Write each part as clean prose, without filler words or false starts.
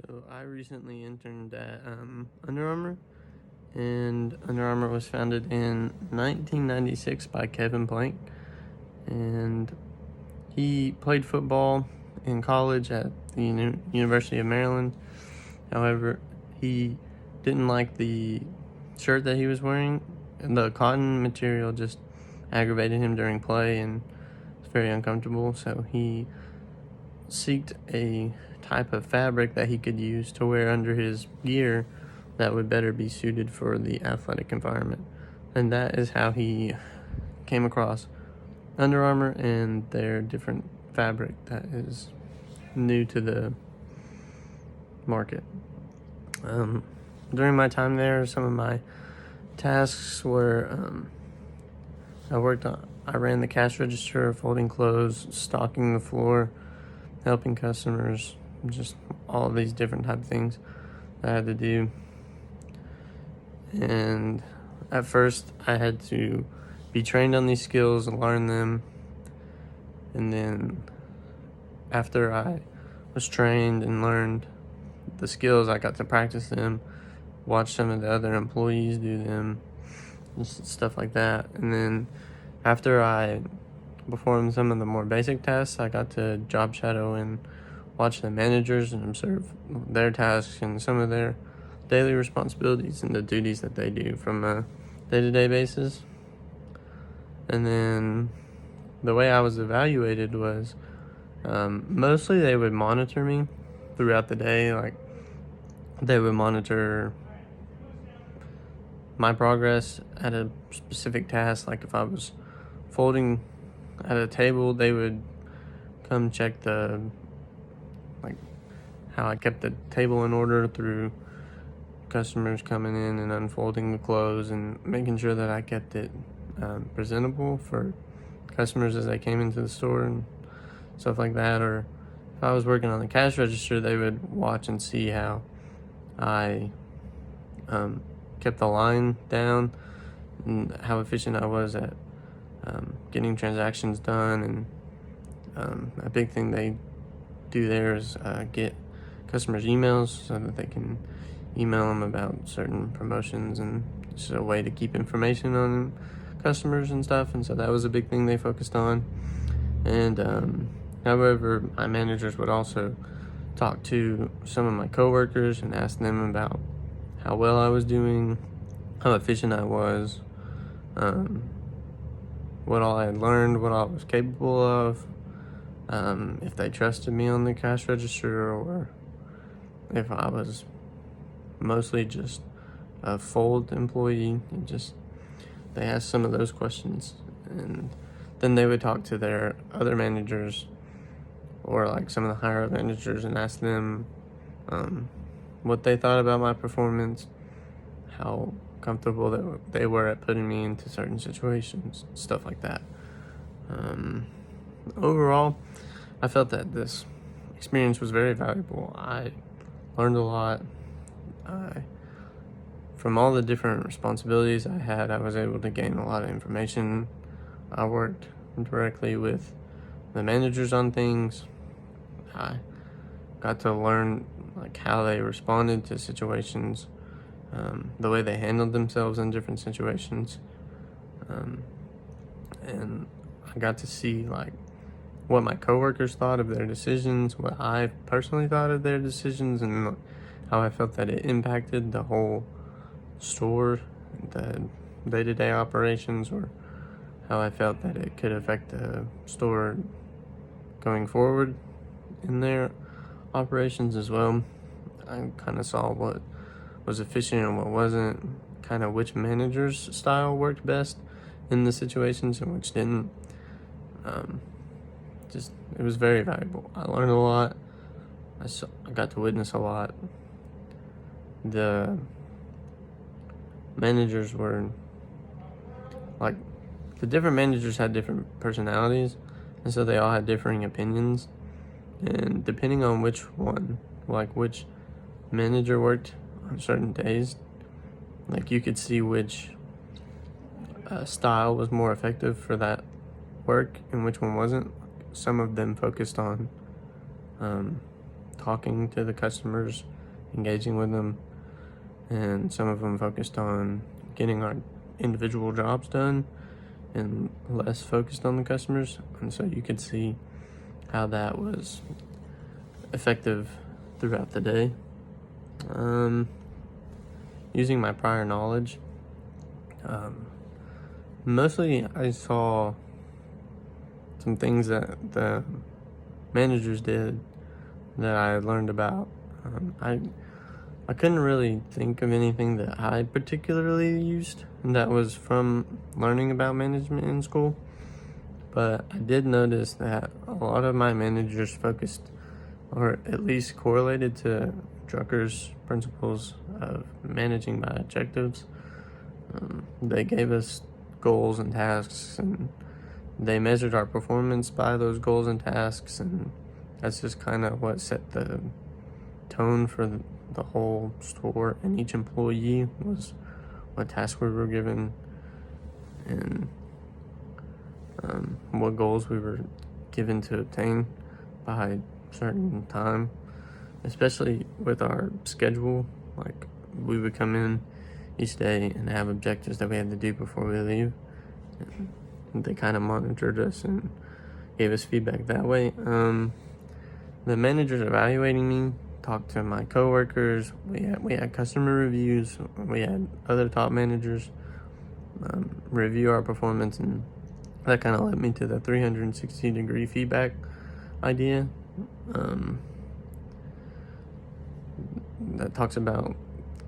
So I recently interned at Under Armour, and Under Armour was founded in 1996 by Kevin Plank, and he played football in college at the University of Maryland. However, he didn't like the shirt that he was wearing, and the cotton material just aggravated him during play and it's very uncomfortable. So he sought a type of fabric that he could use to wear under his gear that would better be suited for the athletic environment. And that is how he came across Under Armour and their different fabric that is new to the market. During my time there, some of my tasks were I ran the cash register, folding clothes, stocking the floor, helping customers, just all of these different type of things that I had to do. And at first I had to be trained on these skills and learn them. And then after I was trained and learned the skills, I got to practice them, watch some of the other employees do them, just stuff like that. And then after I performed some of the more basic tasks, I got to job shadow and watch the managers and observe their tasks and some of their daily responsibilities and the duties that they do from a day-to-day basis. And then the way I was evaluated was mostly they would monitor me throughout the day. Like, they would monitor my progress at a specific task. Like if I was folding at a table, they would come check how I kept the table in order through customers coming in and unfolding the clothes and making sure that I kept it presentable for customers as they came into the store and stuff like that. Or if I was working on the cash register, they would watch and see how I kept the line down and how efficient I was at getting transactions done. And a big thing they do there is get customers emails so that they can email them about certain promotions, and it's just a way to keep information on customers and stuff. And so that was a big thing they focused on. And however, my managers would also talk to some of my coworkers and ask them about how well I was doing, how efficient I was, what all I had learned, what all I was capable of, if they trusted me on the cash register, or if I was mostly just a fold employee. And just they asked some of those questions, and then they would talk to their other managers or like some of the higher up managers and ask them what they thought about my performance, how comfortable they were at putting me into certain situations, stuff like that. Overall, I felt that this experience was very valuable. I learned a lot. From all the different responsibilities I had, I was able to gain a lot of information. I worked directly with the managers on things. I got to learn like how they responded to situations, the way they handled themselves in different situations, and I got to see like what my coworkers thought of their decisions, what I personally thought of their decisions, and how I felt that it impacted the whole store, the day-to-day operations, or how I felt that it could affect the store going forward in their operations as well. I kind of saw what was efficient and what wasn't, kind of which manager's style worked best in the situations and which didn't. It was very valuable. I learned a lot. I got to witness a lot. The managers were like, the different managers had different personalities, and so they all had differing opinions. And depending on which one, like which manager worked on certain days, like you could see which style was more effective for that work and which one wasn't. Some of them focused on talking to the customers, engaging with them, and some of them focused on getting our individual jobs done and less focused on the customers. And so you could see how that was effective throughout the day. Using my prior knowledge, mostly I saw some things that the managers did that I learned about. I couldn't really think of anything that I particularly used that was from learning about management in school, but I did notice that a lot of my managers focused, or at least correlated to Drucker's principles of managing by objectives. They gave us goals and tasks, and they measured our performance by those goals and tasks, and that's just kind of what set the tone for the whole store, and each employee was what tasks we were given and what goals we were given to obtain by a certain time, especially with our schedule. Like, we would come in each day and have objectives that we had to do before we leave, and they kind of monitored us and gave us feedback that way. The managers evaluating me talked to my coworkers. We had customer reviews. We had other top managers review our performance, and that kind of led me to the 360-degree feedback idea. That talks about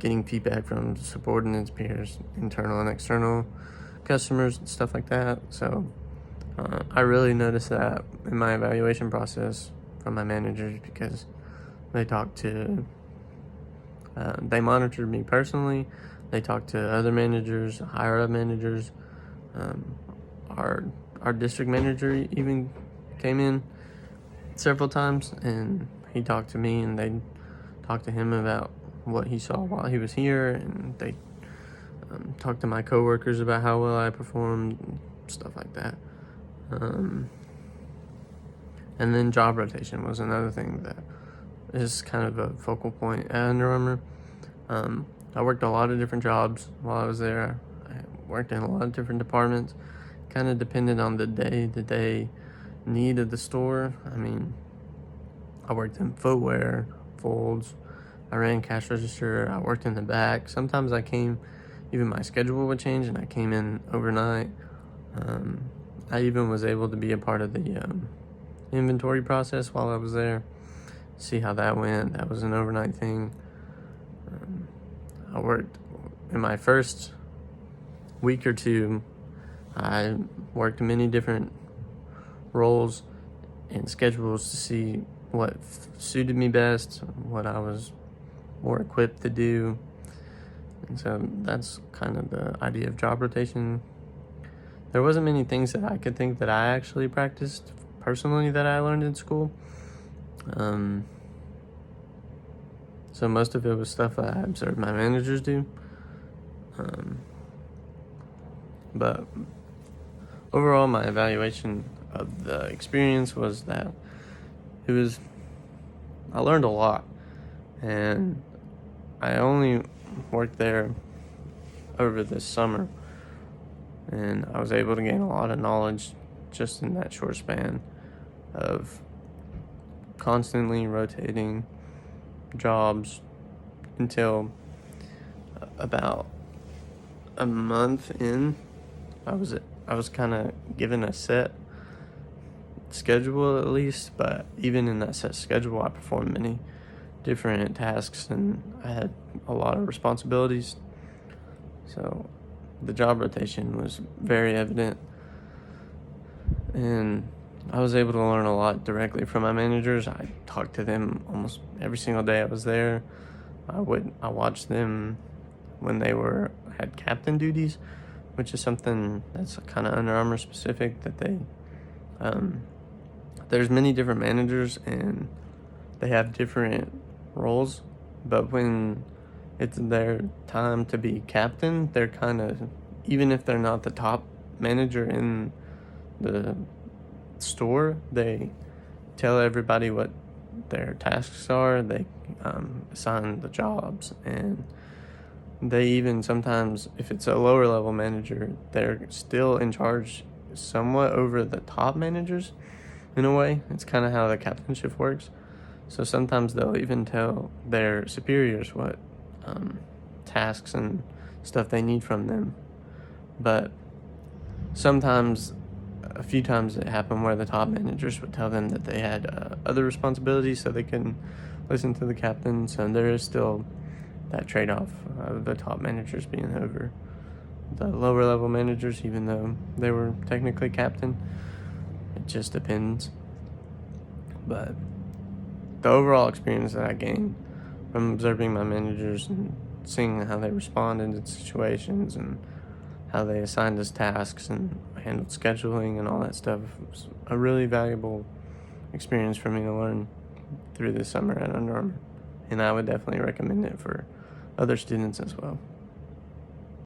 getting feedback from subordinates, peers, internal and external customers, and stuff like that. So I really noticed that in my evaluation process from my managers, because they they monitored me personally. They talked to other managers, higher up managers. Our district manager even came in several times, and he talked to me, and they talked to him about what he saw while he was here, and they talked to my coworkers about how well I performed, stuff like that. And then job rotation was another thing that is kind of a focal point at Under Armour. I worked a lot of different jobs while I was there. I worked in a lot of different departments. Kind of depended on the day-to-day need of the store. I mean, I worked in footwear, folds. I ran cash register. I worked in the back. Sometimes even my schedule would change, and I came in overnight. I even was able to be a part of the inventory process while I was there. See how that went. That was an overnight thing. I worked in my first week or two. I worked many different roles and schedules to see what suited me best, what I was more equipped to do. And so that's kind of the idea of job rotation. There wasn't many things that I could think that I actually practiced personally that I learned in school. So most of it was stuff that I observed my managers do. But overall, my evaluation of the experience was that I learned a lot, and I only worked there over this summer, and I was able to gain a lot of knowledge just in that short span of constantly rotating jobs until about a month in. I was kind of given a set schedule at least, but even in that set schedule, I performed many different tasks, and I had a lot of responsibilities. So the job rotation was very evident, and I was able to learn a lot directly from my managers. I talked to them almost every single day I was there. I watched them when they had captain duties, which is something that's kind of Under Armour specific, that there's many different managers and they have different roles, but when it's their time to be captain, they're kind of, even if they're not the top manager in the store, they tell everybody what their tasks are. They assign the jobs, and they even sometimes, if it's a lower level manager, they're still in charge somewhat over the top managers in a way. It's kind of how the captainship works. So sometimes they'll even tell their superiors what tasks and stuff they need from them. But sometimes, a few times it happened where the top managers would tell them that they had other responsibilities so they couldn't listen to the captain. So there is still that trade-off of the top managers being over the lower level managers, even though they were technically captain. It just depends. But the overall experience that I gained from observing my managers and seeing how they responded in situations and how they assigned us tasks and handled scheduling and all that stuff was a really valuable experience for me to learn through the summer at Under Armour. And I would definitely recommend it for other students as well.